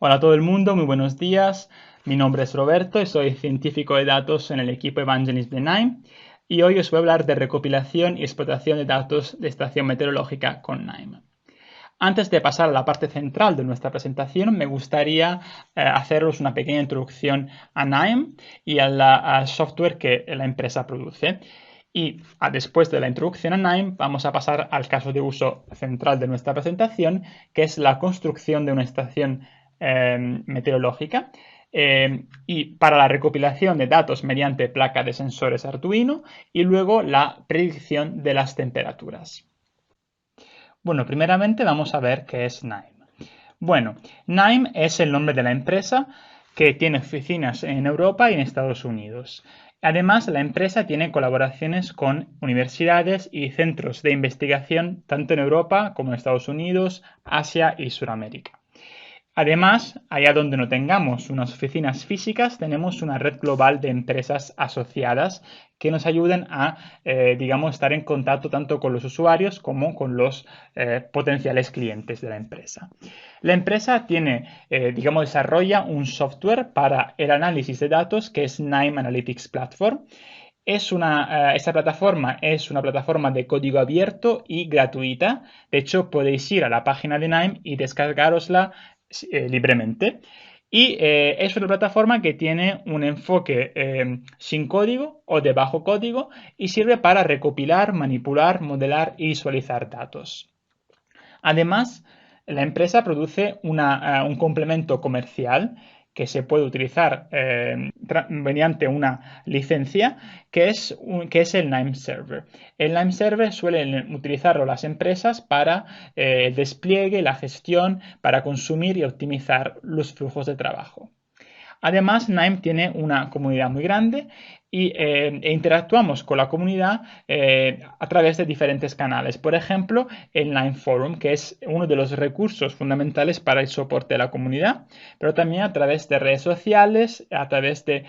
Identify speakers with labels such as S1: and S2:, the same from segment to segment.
S1: Hola a todo el mundo, muy buenos días. Mi nombre es Roberto y soy científico de datos en el equipo Evangelist de NIME. Y hoy os voy a hablar de recopilación y explotación de datos de estación meteorológica con NIME. Antes de pasar a la parte central de nuestra presentación, me gustaría haceros una pequeña introducción a NIME y al software que la empresa produce. Y después de la introducción a NIME, vamos a pasar al caso de uso central de nuestra presentación, que es la construcción de una estación meteorológica. Y para la recopilación de datos mediante placa de sensores Arduino y luego la predicción de las temperaturas. Bueno, primeramente vamos a ver qué es NIME. Bueno, NIME es el nombre de la empresa que tiene oficinas en Europa y en Estados Unidos. Además, la empresa tiene colaboraciones con universidades y centros de investigación tanto en Europa como en Estados Unidos, Asia y Sudamérica. Además, allá donde no tengamos unas oficinas físicas, tenemos una red global de empresas asociadas que nos ayuden a, digamos, estar en contacto tanto con los usuarios como con los potenciales clientes de la empresa. La empresa tiene, digamos, desarrolla un software para el análisis de datos que es NIME Analytics Platform. Esta plataforma es una plataforma de código abierto y gratuita. De hecho, podéis ir a la página de NIME y descargarosla libremente. Y es una plataforma que tiene un enfoque sin código o de bajo código y sirve para recopilar, manipular, modelar y visualizar datos. Además, la empresa produce un complemento comercial que se puede utilizar mediante una licencia que es el NIME Server. El NIME Server suelen utilizarlo las empresas para el despliegue, la gestión, para consumir y optimizar los flujos de trabajo. Además, NIME tiene una comunidad muy grande e interactuamos con la comunidad a través de diferentes canales. Por ejemplo, el NIME Forum, que es uno de los recursos fundamentales para el soporte de la comunidad, pero también a través de redes sociales, a través de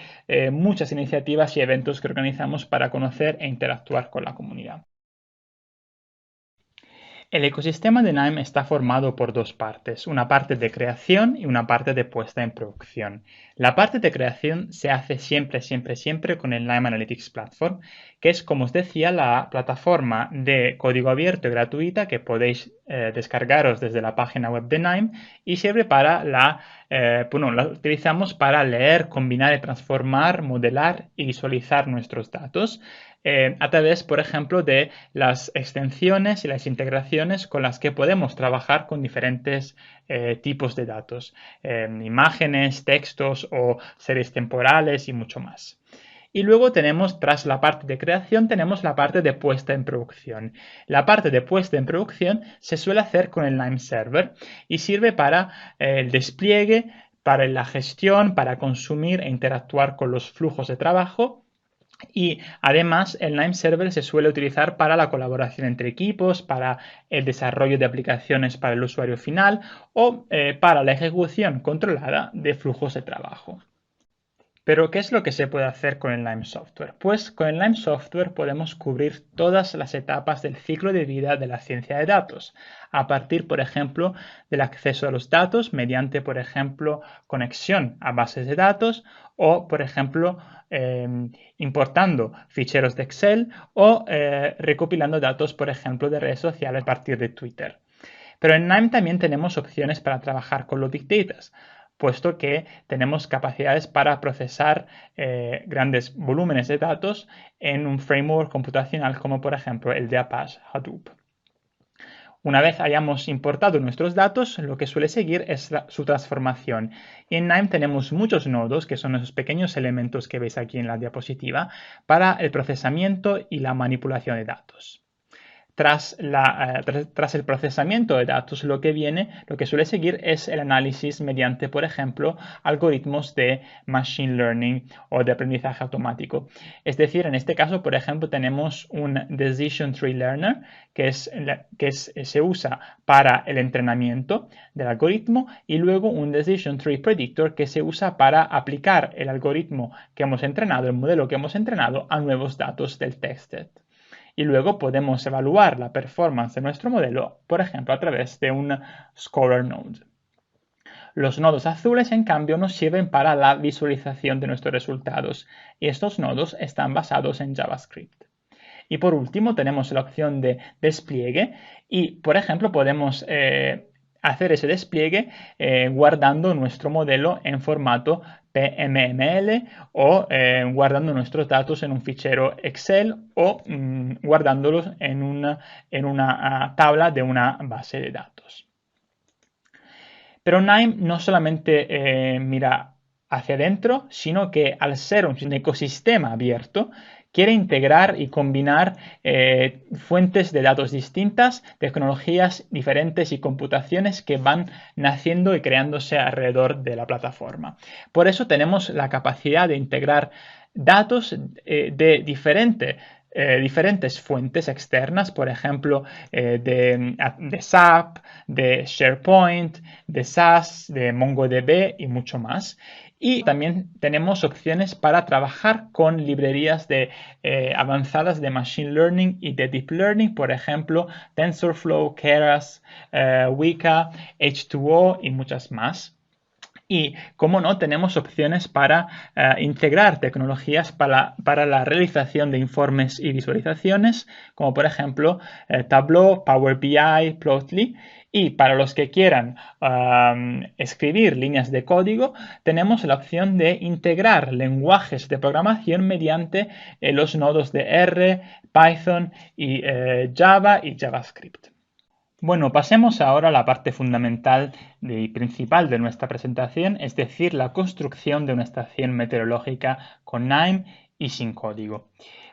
S1: muchas iniciativas y eventos que organizamos para conocer e interactuar con la comunidad. El ecosistema de NIME está formado por dos partes, una parte de creación y una parte de puesta en producción. La parte de creación se hace siempre con el NIME Analytics Platform, que es, como os decía, la plataforma de código abierto y gratuita que podéis descargaros desde la página web de NIME y sirve para la utilizamos para leer, combinar y transformar, modelar y visualizar nuestros datos a través, por ejemplo, de las extensiones y las integraciones con las que podemos trabajar con diferentes tipos de datos, imágenes, textos o series temporales y mucho más. Y luego tenemos, tras la parte de creación, tenemos la parte de puesta en producción. La parte de puesta en producción se suele hacer con el NIME Server y sirve para el despliegue, para la gestión, para consumir e interactuar con los flujos de trabajo y además el NIME Server se suele utilizar para la colaboración entre equipos, para el desarrollo de aplicaciones para el usuario final o para la ejecución controlada de flujos de trabajo. Pero, ¿qué es lo que se puede hacer con el NIME Software? Pues con el NIME Software podemos cubrir todas las etapas del ciclo de vida de la ciencia de datos, a partir, por ejemplo, del acceso a los datos mediante, por ejemplo, conexión a bases de datos o, por ejemplo, importando ficheros de Excel o recopilando datos, por ejemplo, de redes sociales a partir de Twitter. Pero en NIME también tenemos opciones para trabajar con los Big Data, puesto que tenemos capacidades para procesar grandes volúmenes de datos en un framework computacional como por ejemplo el de Apache Hadoop. Una vez hayamos importado nuestros datos, lo que suele seguir es su transformación. Y en NIME tenemos muchos nodos, que son esos pequeños elementos que veis aquí en la diapositiva, para el procesamiento y la manipulación de datos. Tras el procesamiento de datos, lo que suele seguir es el análisis mediante, por ejemplo, algoritmos de machine learning o de aprendizaje automático. Es decir, en este caso, por ejemplo, tenemos un Decision Tree Learner se usa para el entrenamiento del algoritmo y luego un Decision Tree Predictor que se usa para aplicar el algoritmo que hemos entrenado, el modelo que hemos entrenado a nuevos datos del tested. Y luego podemos evaluar la performance de nuestro modelo, por ejemplo, a través de un Scorer Node. Los nodos azules, en cambio, nos sirven para la visualización de nuestros resultados y estos nodos están basados en JavaScript. Y por último tenemos la opción de despliegue y, por ejemplo, podemos hacer ese despliegue guardando nuestro modelo en formato PMML o guardando nuestros datos en un fichero Excel o guardándolos en una tabla de una base de datos. Pero Nime no solamente mira hacia adentro, sino que al ser un ecosistema abierto, quiere integrar y combinar fuentes de datos distintas, tecnologías diferentes y computaciones que van naciendo y creándose alrededor de la plataforma. Por eso tenemos la capacidad de integrar datos de diferentes fuentes externas, por ejemplo, de SAP, de SharePoint, de SAS, de MongoDB y mucho más. Y también tenemos opciones para trabajar con librerías avanzadas de Machine Learning y de Deep Learning, por ejemplo, TensorFlow, Keras, Weka, H2O y muchas más. Y, como no, tenemos opciones para integrar tecnologías para la realización de informes y visualizaciones, como por ejemplo Tableau, Power BI, Plotly. Y para los que quieran escribir líneas de código, tenemos la opción de integrar lenguajes de programación mediante los nodos de R, Python y Java y JavaScript. Bueno, pasemos ahora a la parte fundamental y principal de nuestra presentación, es decir, la construcción de una estación meteorológica con Nime y sin código.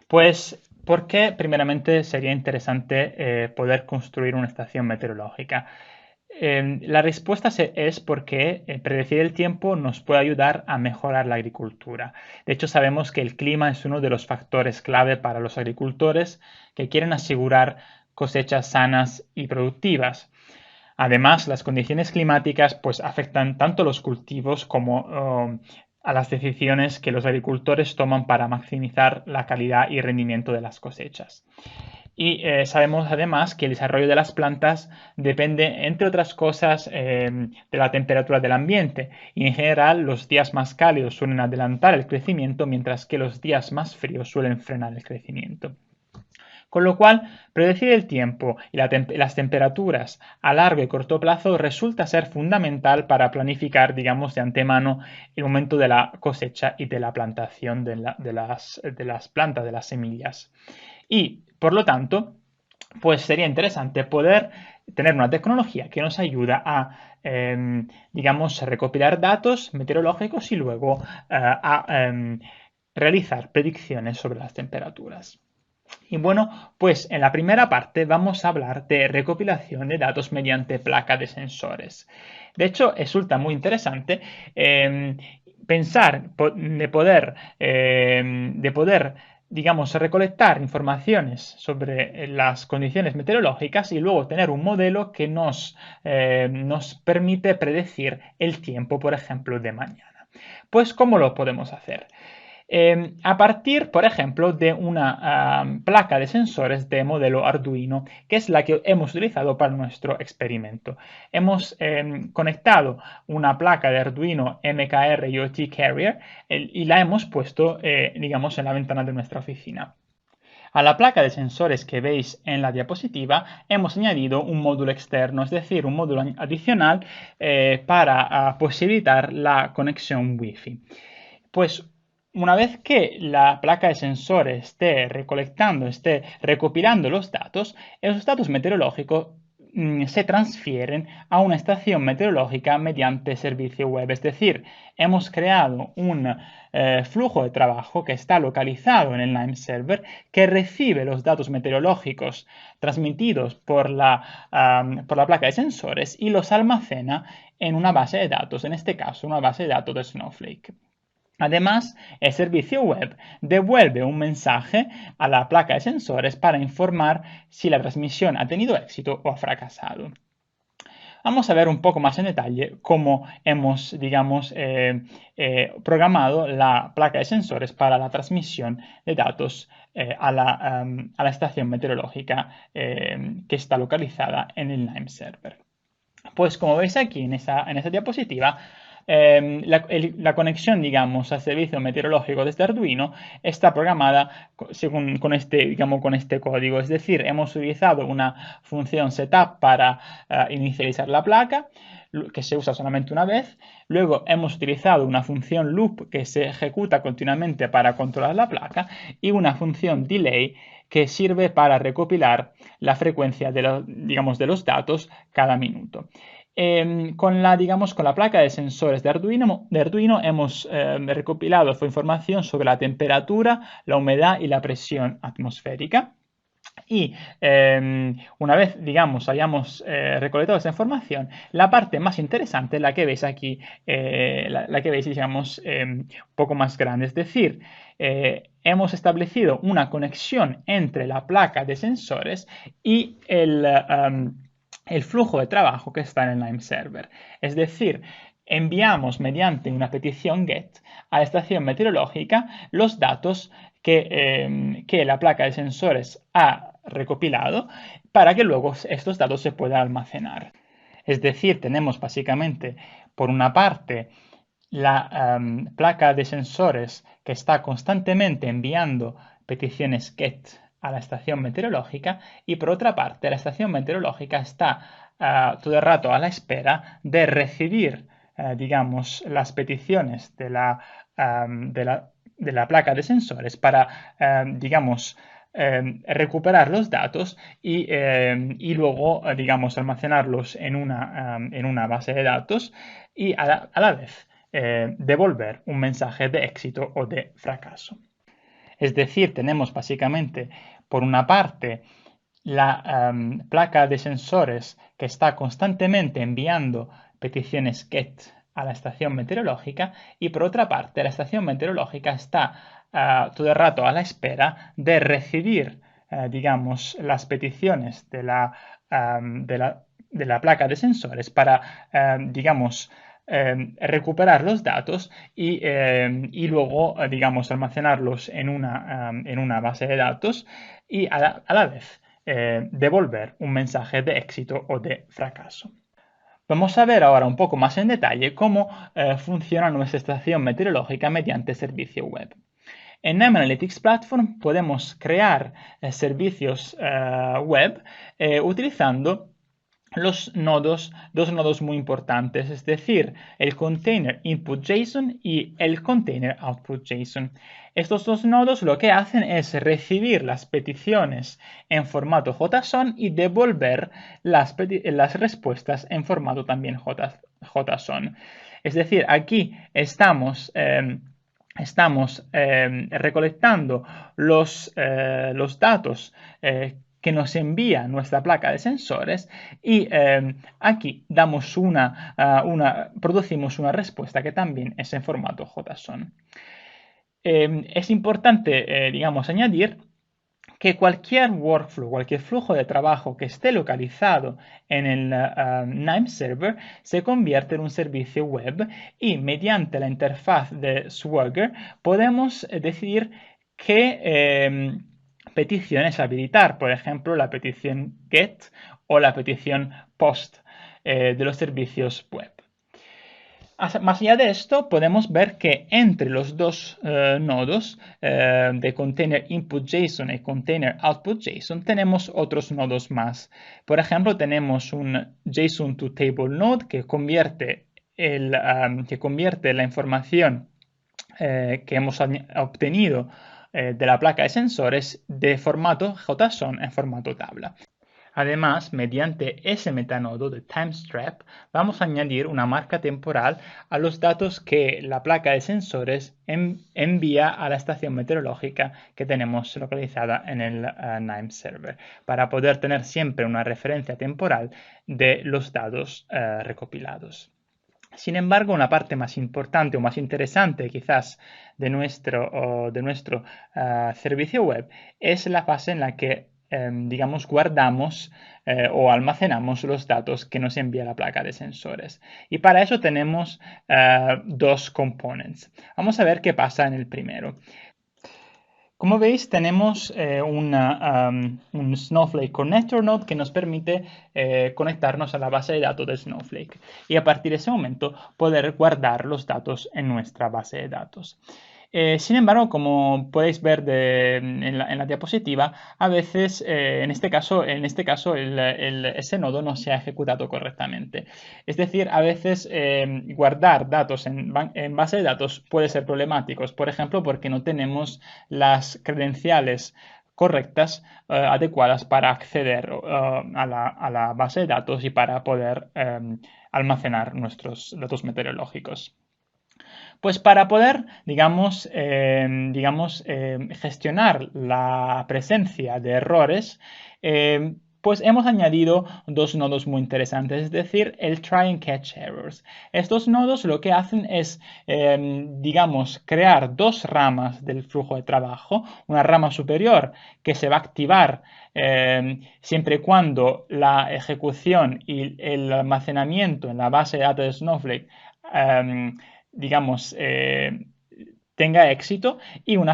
S1: Pues, ¿por qué primeramente sería interesante poder construir una estación meteorológica? La respuesta es porque predecir el tiempo nos puede ayudar a mejorar la agricultura. De hecho, sabemos que el clima es uno de los factores clave para los agricultores que quieren asegurar cosechas sanas y productivas. Además, las condiciones climáticas pues, afectan tanto los cultivos como a las decisiones que los agricultores toman para maximizar la calidad y rendimiento de las cosechas. Y sabemos además que el desarrollo de las plantas depende, entre otras cosas, de la temperatura del ambiente. Y en general, los días más cálidos suelen adelantar el crecimiento, mientras que los días más fríos suelen frenar el crecimiento. Con lo cual, predecir el tiempo y las temperaturas a largo y corto plazo resulta ser fundamental para planificar, digamos, de antemano el momento de la cosecha y de la plantación de las plantas, de las semillas. Y, por lo tanto, pues sería interesante poder tener una tecnología que nos ayuda a, digamos, recopilar datos meteorológicos y luego realizar predicciones sobre las temperaturas. Y bueno, pues en la primera parte vamos a hablar de recopilación de datos mediante placa de sensores. De hecho, resulta muy interesante pensar de poder, digamos, recolectar informaciones sobre las condiciones meteorológicas y luego tener un modelo que nos permite predecir el tiempo, por ejemplo, de mañana. Pues, ¿cómo lo podemos hacer? A partir, por ejemplo, de una placa de sensores de modelo Arduino, que es la que hemos utilizado para nuestro experimento. Hemos conectado una placa de Arduino MKR IoT Carrier y la hemos puesto, digamos, en la ventana de nuestra oficina. A la placa de sensores que veis en la diapositiva hemos añadido un módulo externo, es decir, un módulo adicional para posibilitar la conexión Wi-Fi. Pues una vez que la placa de sensores esté recopilando los datos, esos datos meteorológicos se transfieren a una estación meteorológica mediante servicio web. Es decir, hemos creado un flujo de trabajo que está localizado en el Nime Server, que recibe los datos meteorológicos transmitidos por la placa de sensores y los almacena en una base de datos, en este caso una base de datos de Snowflake. Además, el servicio web devuelve un mensaje a la placa de sensores para informar si la transmisión ha tenido éxito o ha fracasado. Vamos a ver un poco más en detalle cómo hemos, digamos, programado la placa de sensores para la transmisión de datos a la estación meteorológica que está localizada en el Nime Server. Pues como veis aquí en esa diapositiva, la conexión, digamos, al servicio meteorológico desde Arduino está programada con este código. Es decir, hemos utilizado una función setup para inicializar la placa, que se usa solamente una vez. Luego hemos utilizado una función loop que se ejecuta continuamente para controlar la placa y una función delay que sirve para recopilar la frecuencia de los datos cada minuto. Con la placa de sensores de Arduino hemos recopilado información sobre la temperatura, la humedad y la presión atmosférica. Y una vez, digamos, hayamos recolectado esa información, la parte más interesante es la que veis aquí, la que veis, digamos, un poco más grande. Es decir, hemos establecido una conexión entre la placa de sensores y el flujo de trabajo que está en el Lime Server. Es decir, enviamos mediante una petición GET a la estación meteorológica los datos que la placa de sensores ha recopilado para que luego estos datos se puedan almacenar. Es decir, tenemos básicamente, por una parte, la placa de sensores que está constantemente enviando peticiones GET a la estación meteorológica y por otra parte la estación meteorológica está todo el rato a la espera de recibir digamos las peticiones de la placa de sensores para digamos recuperar los datos y luego digamos almacenarlos en una base de datos y a la vez devolver un mensaje de éxito o de fracaso. Es decir, tenemos básicamente, por una parte, la placa de sensores que está constantemente enviando peticiones GET a la estación meteorológica y por otra parte la estación meteorológica está todo el rato a la espera de recibir digamos las peticiones de la placa de sensores para digamos recuperar los datos y luego, digamos, almacenarlos en una base de datos y a la vez devolver un mensaje de éxito o de fracaso. Vamos a ver ahora un poco más en detalle cómo funciona nuestra estación meteorológica mediante servicio web. En Nime Analytics Platform podemos crear servicios web utilizando dos nodos muy importantes, es decir, el container input.json y el container output.json. Estos dos nodos lo que hacen es recibir las peticiones en formato JSON y devolver las respuestas en formato también JSON. Es decir, aquí estamos recolectando los datos que nos envía nuestra placa de sensores y aquí producimos una respuesta que también es en formato JSON. Es importante, digamos, añadir que cualquier workflow, cualquier flujo de trabajo que esté localizado en el Nime Server se convierte en un servicio web y mediante la interfaz de Swagger podemos decidir qué peticiones habilitar, por ejemplo, la petición GET o la petición POST de los servicios web. Más allá de esto, podemos ver que entre los dos nodos de container input.json y container output.json tenemos otros nodos más. Por ejemplo, tenemos un JSON to table node que convierte la información que hemos obtenido de la placa de sensores de formato JSON en formato tabla. Además, mediante ese metanodo de timestrap, vamos a añadir una marca temporal a los datos que la placa de sensores envía a la estación meteorológica que tenemos localizada en el Nime Server, para poder tener siempre una referencia temporal de los datos recopilados. Sin embargo, una parte más importante o más interesante quizás de nuestro servicio web es la fase en la que digamos, guardamos o almacenamos los datos que nos envía la placa de sensores. Y para eso tenemos dos components. Vamos a ver qué pasa en el primero. Como veis, tenemos un Snowflake Connector Node que nos permite conectarnos a la base de datos de Snowflake y a partir de ese momento poder guardar los datos en nuestra base de datos. Sin embargo, como podéis ver en la diapositiva, a veces, en este caso, ese nodo no se ha ejecutado correctamente. Es decir, a veces guardar datos en base de datos puede ser problemático, por ejemplo, porque no tenemos las credenciales correctas, adecuadas para acceder a la base de datos y para poder almacenar nuestros datos meteorológicos. Pues para poder, gestionar la presencia de errores, pues hemos añadido dos nodos muy interesantes, es decir, el try and catch errors. Estos nodos lo que hacen es, crear dos ramas del flujo de trabajo, una rama superior que se va a activar siempre y cuando la ejecución y el almacenamiento en la base de datos de Snowflake digamos, tenga éxito, y una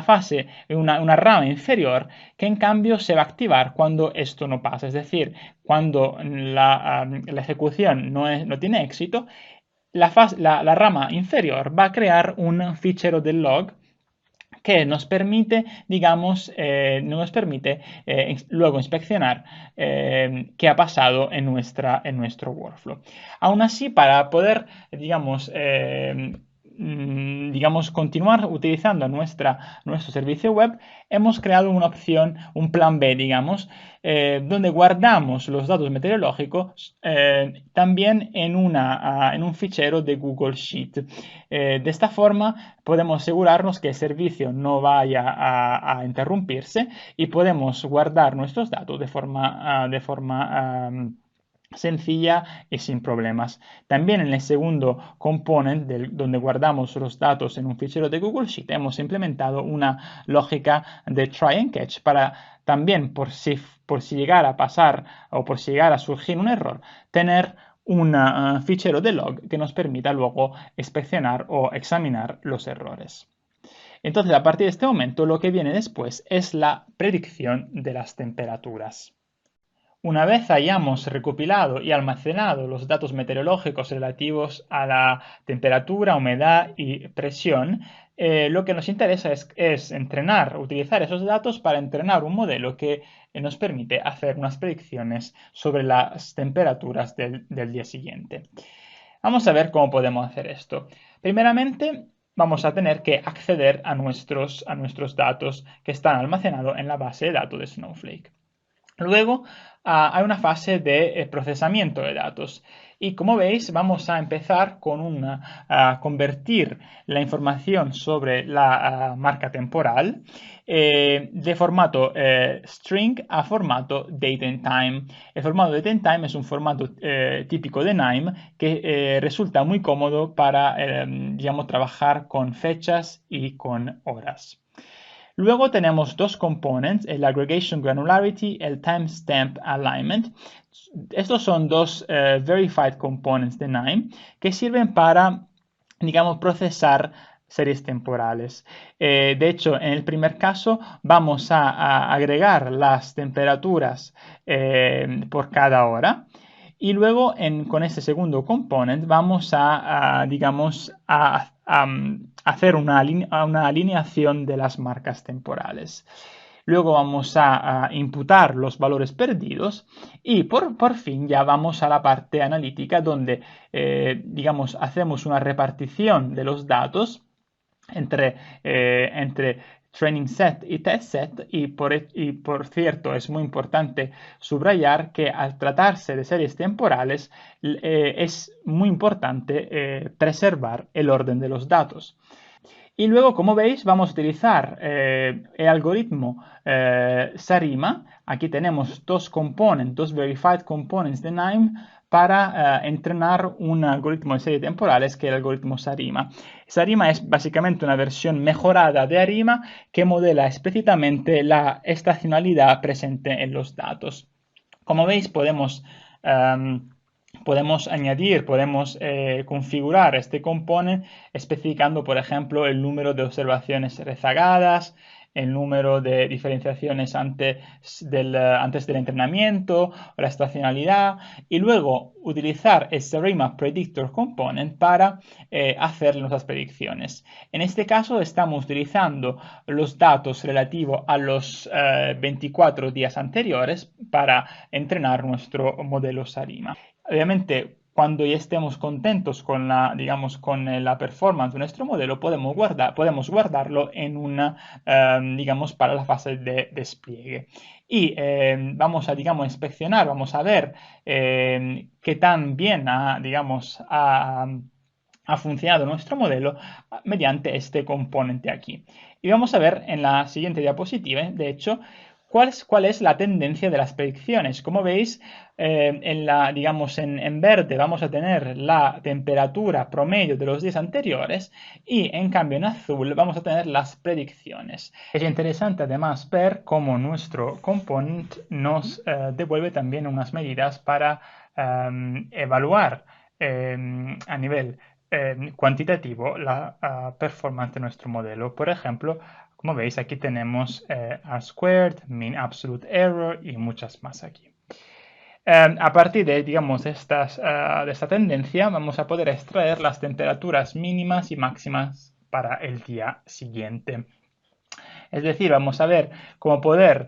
S1: rama inferior que en cambio se va a activar cuando esto no pasa, es decir, cuando la ejecución no tiene éxito, la rama inferior va a crear un fichero de log que nos permite, luego inspeccionar qué ha pasado en nuestro workflow. Aún así, para poder, continuar utilizando nuestro servicio web, hemos creado una opción, un plan B, donde guardamos los datos meteorológicos también en un fichero de Google Sheet. De esta forma podemos asegurarnos que el servicio no vaya a interrumpirse y podemos guardar nuestros datos de forma sencilla y sin problemas. También en el segundo componente donde guardamos los datos en un fichero de Google Sheet hemos implementado una lógica de try and catch para también, por si llegara a pasar o por si llegara a surgir un error, tener un fichero de log que nos permita luego inspeccionar o examinar los errores. Entonces, a partir de este momento, lo que viene después es la predicción de las temperaturas. Una vez hayamos recopilado y almacenado los datos meteorológicos relativos a la temperatura, humedad y presión, lo que nos interesa es utilizar esos datos para entrenar un modelo que nos permite hacer unas predicciones sobre las temperaturas del día siguiente. Vamos a ver cómo podemos hacer esto. Primeramente, vamos a tener que acceder a nuestros datos que están almacenados en la base de datos de Snowflake. Luego hay una fase de procesamiento de datos y, como veis, vamos a empezar con convertir la información sobre la marca temporal de formato string a formato date and time. El formato date and time es un formato típico de NIME que resulta muy cómodo para trabajar con fechas y con horas. Luego tenemos dos components, el aggregation granularity, el timestamp alignment. Estos son dos verified components de NIME que sirven para, procesar series temporales. De hecho, en el primer caso vamos a agregar las temperaturas por cada hora. Y luego con este segundo component vamos a hacer una alineación de las marcas temporales. Luego vamos a imputar los valores perdidos y por fin ya vamos a la parte analítica donde, hacemos una repartición de los datos entre training set y test set y por cierto es muy importante subrayar que al tratarse de series temporales es muy importante preservar el orden de los datos. Y luego, como veis, vamos a utilizar el algoritmo SARIMA. Aquí tenemos dos verified components de NIME para entrenar un algoritmo de series temporales que es el algoritmo SARIMA. SARIMA es básicamente una versión mejorada de ARIMA que modela explícitamente la estacionalidad presente en los datos. Como veis, podemos configurar este component especificando, por ejemplo, el número de observaciones rezagadas, el número de diferenciaciones antes del entrenamiento o la estacionalidad, y luego utilizar el SARIMA Predictor Component para hacer nuestras predicciones. En este caso estamos utilizando los datos relativos a los 24 días anteriores para entrenar nuestro modelo SARIMA. Obviamente, cuando ya estemos contentos con la performance de nuestro modelo, podemos guardarlo en una, para la fase de despliegue. Y vamos a, inspeccionar, vamos a ver qué tan bien ha funcionado nuestro modelo mediante este componente aquí. Y vamos a ver en la siguiente diapositiva, de hecho, cuál es la tendencia de las predicciones. Como veis, en verde vamos a tener la temperatura promedio de los días anteriores y en cambio en azul vamos a tener las predicciones. Es interesante además ver cómo nuestro componente nos devuelve también unas medidas para evaluar a nivel cuantitativo la performance de nuestro modelo. Por ejemplo, como veis, aquí tenemos R-squared, mean absolute error y muchas más aquí. A partir de, de esta tendencia, vamos a poder extraer las temperaturas mínimas y máximas para el día siguiente. Es decir, vamos a ver cómo poder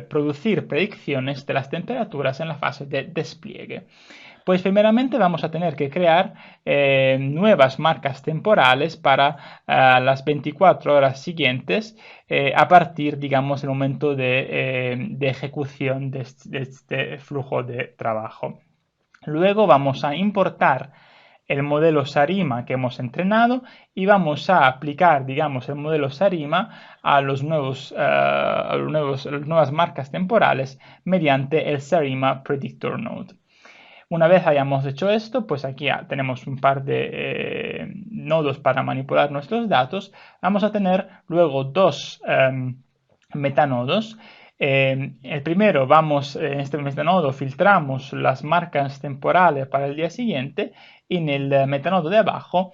S1: producir predicciones de las temperaturas en la fase de despliegue. Pues primeramente vamos a tener que crear nuevas marcas temporales para las 24 horas siguientes a partir, del momento de ejecución de este flujo de trabajo. Luego vamos a importar el modelo SARIMA que hemos entrenado y vamos a aplicar, el modelo SARIMA a las nuevas marcas temporales mediante el SARIMA Predictor Node. Una vez hayamos hecho esto, pues aquí tenemos un par de nodos para manipular nuestros datos. Vamos a tener luego dos metanodos. El primero, en este metanodo filtramos las marcas temporales para el día siguiente y en el metanodo de abajo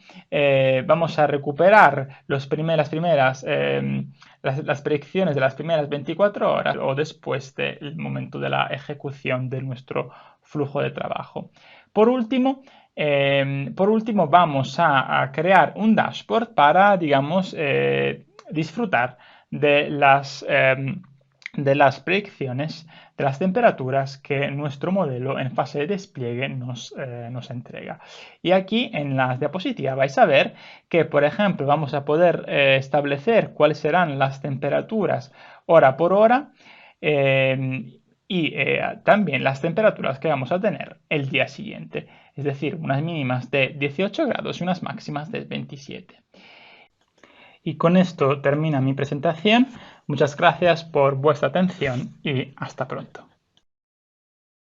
S1: vamos a recuperar las predicciones de las primeras 24 horas o después del momento de la ejecución de nuestro flujo de trabajo. Por último, vamos a crear un dashboard para, disfrutar de las predicciones de las temperaturas que nuestro modelo en fase de despliegue nos entrega. Y aquí en la diapositiva vais a ver que, por ejemplo, vamos a poder establecer cuáles serán las temperaturas hora por hora y también las temperaturas que vamos a tener el día siguiente, es decir, unas mínimas de 18 grados y unas máximas de 27. Y con esto termina mi presentación. Muchas gracias por vuestra atención y hasta pronto.